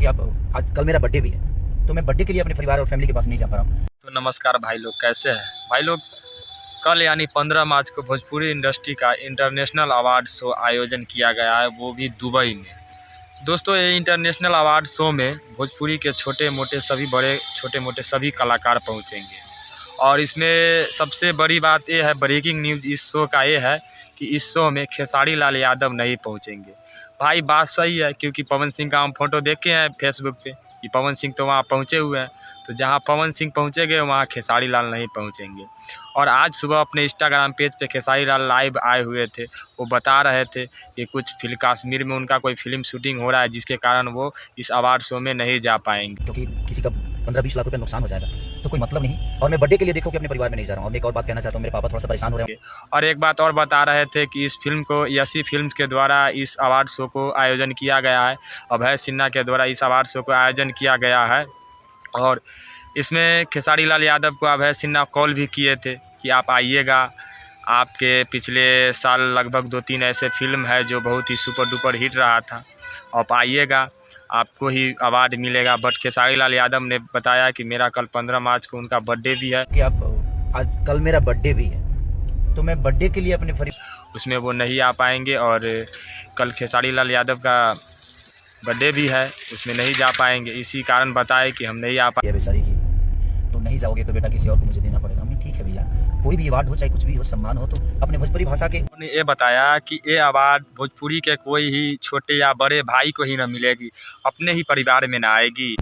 कि आप आज कल मेरा बर्थडे भी है, तो मैं बर्थडे के लिए अपने परिवार और फैमिली के पास नहीं जा पा रहा हूँ। तो नमस्कार भाई लोग, कैसे हैं भाई लोग। कल यानी 15 मार्च को भोजपुरी इंडस्ट्री का इंटरनेशनल अवार्ड शो आयोजन किया गया है, वो भी दुबई में। दोस्तों, ये इंटरनेशनल अवार्ड शो में भोजपुरी के छोटे मोटे सभी बड़े छोटे मोटे सभी कलाकार पहुंचेंगे। और इसमें सबसे बड़ी बात ये है, ब्रेकिंग न्यूज़ इस शो का ये है कि इस शो में खेसारी लाल यादव नहीं पहुंचेंगे। भाई बात सही है, क्योंकि पवन सिंह का हम फोटो देखे हैं फेसबुक पे कि पवन सिंह तो वहाँ पहुँचे हुए हैं। तो जहाँ पवन सिंह पहुँचेंगे वहाँ खेसारी लाल नहीं पहुँचेंगे। और आज सुबह अपने इंस्टाग्राम पेज पे खेसारी लाल लाइव आए हुए थे। वो बता रहे थे कि कुछ कश्मीर में उनका कोई फिल्म शूटिंग हो रहा है, जिसके कारण वो इस अवार्ड शो में नहीं जा पाएंगे। क्योंकि किसी का 15-20 लाख रुपए नुकसान हो जाएगा तो कोई मतलब नहीं। और मैं बर्थडे के लिए देखो कि अपने परिवार में नहीं जा रहा हूँ। और मैं एक और बात कहना चाहता हूँ, मेरे पापा थोड़ा सा परेशान हो रहे हैं। और एक बात और बता रहे थे कि इस फिल्म को यसी फिल्म के द्वारा इस अवार्ड शो को आयोजन किया गया है। अभय सिन्हा के द्वारा इस अवार्ड शो को आयोजन किया गया है। और इसमें खेसारी लाल यादव को अभय सिन्हा कॉल भी किए थे कि आप आइएगा, आपके पिछले साल लगभग 2-3 ऐसे फिल्म है जो बहुत ही सुपर डुपर हिट रहा था, आप आइएगा, आपको ही अवार्ड मिलेगा। बट खेसारी लाल यादव ने बताया कि मेरा कल 15 मार्च को उनका बर्थडे भी है, कि आप आज कल मेरा बर्थडे भी है, तो मैं बर्थडे के लिए अपने उसमें वो नहीं आ पाएंगे। और कल खेसारी लाल यादव का बर्थडे भी है, उसमें नहीं जा पाएंगे। इसी कारण बताए कि हम नहीं आ पाए बेचारी की, तो नहीं जाओगे तो बेटा किसी और को मुझे देना पड़ेगा। मैं ठीक है भैया, कोई भी अवार्ड हो चाहे कुछ भी हो, सम्मान हो, तो अपने भोजपुरी भाषा के। उन्होंने ये बताया कि ये अवार्ड भोजपुरी के कोई ही छोटे या बड़े भाई को ही ना मिलेगी, अपने ही परिवार में ना आएगी।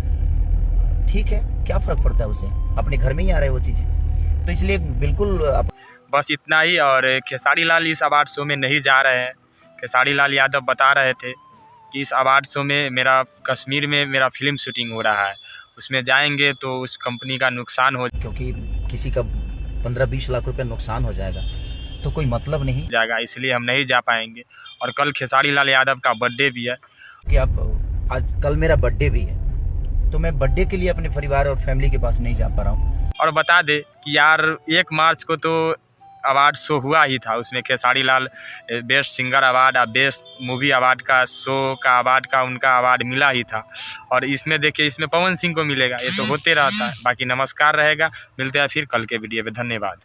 ठीक है, क्या फ़र्क पड़ता है उसे, अपने घर में ही आ रहे हैं वो चीज़ें, तो इसलिए बिल्कुल बस इतना ही। और खेसारी लाल इस अवार्ड शो में नहीं जा रहे हैं। खेसारी लाल यादव बता रहे थे कि इस अवार्ड शो में मेरा कश्मीर में मेरा फिल्म शूटिंग हो रहा है, उसमें जाएंगे तो उस कंपनी का नुकसान हो, क्योंकि किसी का 15-20 लाख रुपए नुकसान हो जाएगा तो कोई मतलब नहीं जाएगा, इसलिए हम नहीं जा पाएंगे। और कल खेसारी लाल यादव का बर्थडे भी है। कि आप आज कल मेरा बर्थडे भी है, तो मैं बर्थडे के लिए अपने परिवार और फैमिली के पास नहीं जा पा रहा हूँ। और बता दे कि यार 1 मार्च को तो अवार्ड शो हुआ ही था, उसमें Khesari Lal best singer award और बेस्ट मूवी अवार्ड का शो का अवार्ड का उनका अवार्ड मिला ही था। और इसमें देखिए, इसमें पवन सिंह को मिलेगा, ये तो होते रहता है। बाकी नमस्कार रहेगा, मिलते हैं फिर कल के वीडियो पे। धन्यवाद।